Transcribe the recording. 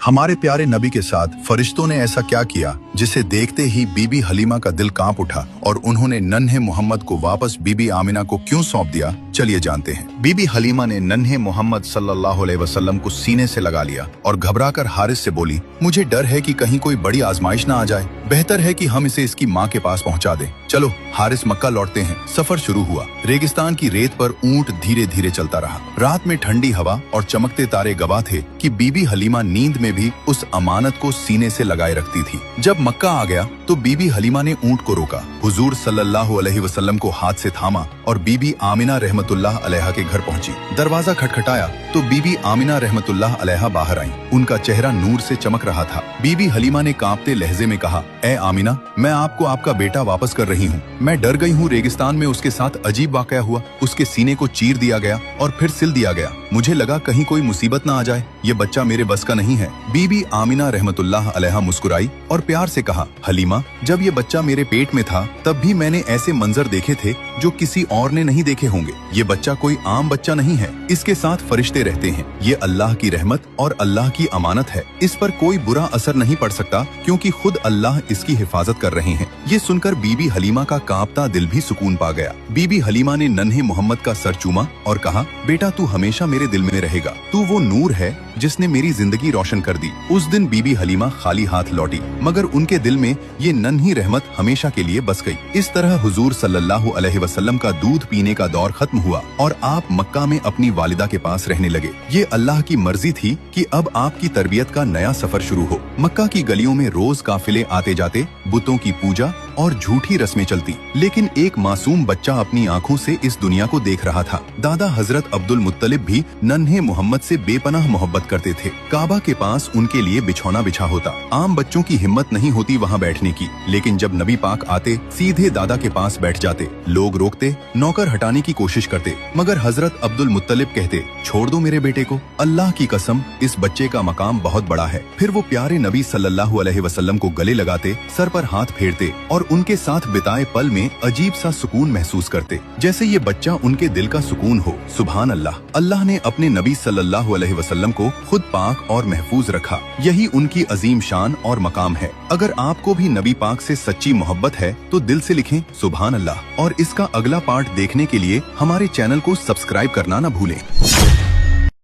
हमारे प्यारे नबी के साथ फरिश्तों ने ऐसा क्या किया जिसे देखते ही बीबी हलीमा का दिल कांप उठा और उन्होंने नन्हे मोहम्मद को वापस बीबी आमिना को क्यों सौंप दिया? चलिए जानते हैं। बीबी हलीमा ने नन्हे मोहम्मद सल्लल्लाहु अलैहि वसल्लम को सीने से लगा लिया और घबराकर हारिस से बोली, मुझे डर है कि कहीं कोई बड़ी आजमाइश ना आ जाए, बेहतर है कि हम इसे इसकी माँ के पास पहुँचा दें। चलो हारिस मक्का लौटते हैं। सफर शुरू हुआ। रेगिस्तान की रेत पर ऊंट धीरे धीरे चलता रहा। रात में ठंडी हवा और चमकते तारे गवाह थे कि बीबी हलीमा नींद में भी उस अमानत को सीने से लगाए रखती थी। जब मक्का आ गया तो बीबी हलीमा ने ऊंट को रोका, हुजूर सल्लल्लाहु अलैहि वसल्लम को हाथ से थामा और बीबी आमिना रहमतुल्लाह अलैहा के घर पहुंची। दरवाजा खटखटाया तो बीबी आमिना रहमतुल्लाह अलैहा बाहर आईं। उनका चेहरा नूर से चमक रहा था। बीबी हलीमा ने कांपते लहजे में कहा, ए आमिना, मैं आपको आपका बेटा वापस कर रही हूँ। मैं डर गई हूँ। रेगिस्तान में उसके साथ अजीब वाकया हुआ। उसके सीने को चीर दिया गया और फिर सिल दिया गया। मुझे लगा कहीं कोई मुसीबत ना आ जाए। ये बच्चा मेरे बस का नहीं है। बीबी आमिना रहमतुल्लाह अलैहा मुस्कुराई और प्यार से कहा, हलीमा, जब ये बच्चा मेरे पेट में था तब भी मैंने ऐसे मंजर देखे थे जो किसी और ने नहीं देखे होंगे। ये बच्चा कोई आम बच्चा नहीं है। इसके साथ फरिश्ते रहते हैं। ये अल्लाह की रहमत और अल्लाह की अमानत है। इस पर कोई बुरा असर नहीं पड़ सकता क्योंकि खुद अल्लाह इसकी हिफाजत कर रहे हैं। ये सुनकर बीबी हलीमा का कांपता दिल भी सुकून पा गया। बीबी हलीमा ने नन्हे मोहम्मद का सर चूमा और कहा, बेटा तू हमेशा मेरे दिल में रहेगा। तू वो नूर है जिसने मेरी जिंदगी रोशन कर दी। उस दिन बीबी हलीमा खाली हाथ लौटी, मगर उनके दिल में ये नन्ही रहमत हमेशा के लिए बस गई। इस तरह हुजूर सल्लल्लाहु अलैहि वसल्लम का दूध पीने का दौर खत्म हुआ और आप मक्का में अपनी वालिदा के पास रहने लगे। ये अल्लाह की मर्जी थी कि अब आपकी तरबियत का नया सफर शुरू हो। मक्का की गलियों में रोज काफिले आते जाते, बुतों की पूजा और झूठी रस्में चलती, लेकिन एक मासूम बच्चा अपनी आंखों से इस दुनिया को देख रहा था। दादा हजरत अब्दुल मुत्तलिब भी नन्हे मोहम्मद से बेपनाह मोहब्बत करते थे। काबा के पास उनके लिए बिछौना बिछा होता। आम बच्चों की हिम्मत नहीं होती वहाँ बैठने की, लेकिन जब नबी पाक आते सीधे दादा के पास बैठ जाते। लोग रोकते, नौकर हटाने की कोशिश करते, मगर हजरत अब्दुल मुत्तलिब कहते, छोड़ दो मेरे बेटे को, अल्लाह की कसम इस बच्चे का मकाम बहुत बड़ा है। फिर वो प्यारे नबी सल्लल्लाहु अलैहि वसल्लम को गले लगाते, सर पर हाथ फेरते और उनके साथ बिताए पल में अजीब सा सुकून महसूस करते, जैसे ये बच्चा उनके दिल का सुकून हो। सुभान अल्लाह। अल्लाह ने अपने नबी सल्लल्लाहु अलैहि वसल्लम को खुद पाक और महफूज रखा। यही उनकी अजीम शान और मकाम है। अगर आपको भी नबी पाक से सच्ची मोहब्बत है तो दिल से लिखें सुभान अल्लाह। और इसका अगला पार्ट देखने के लिए हमारे चैनल को सब्सक्राइब करना न भूलें।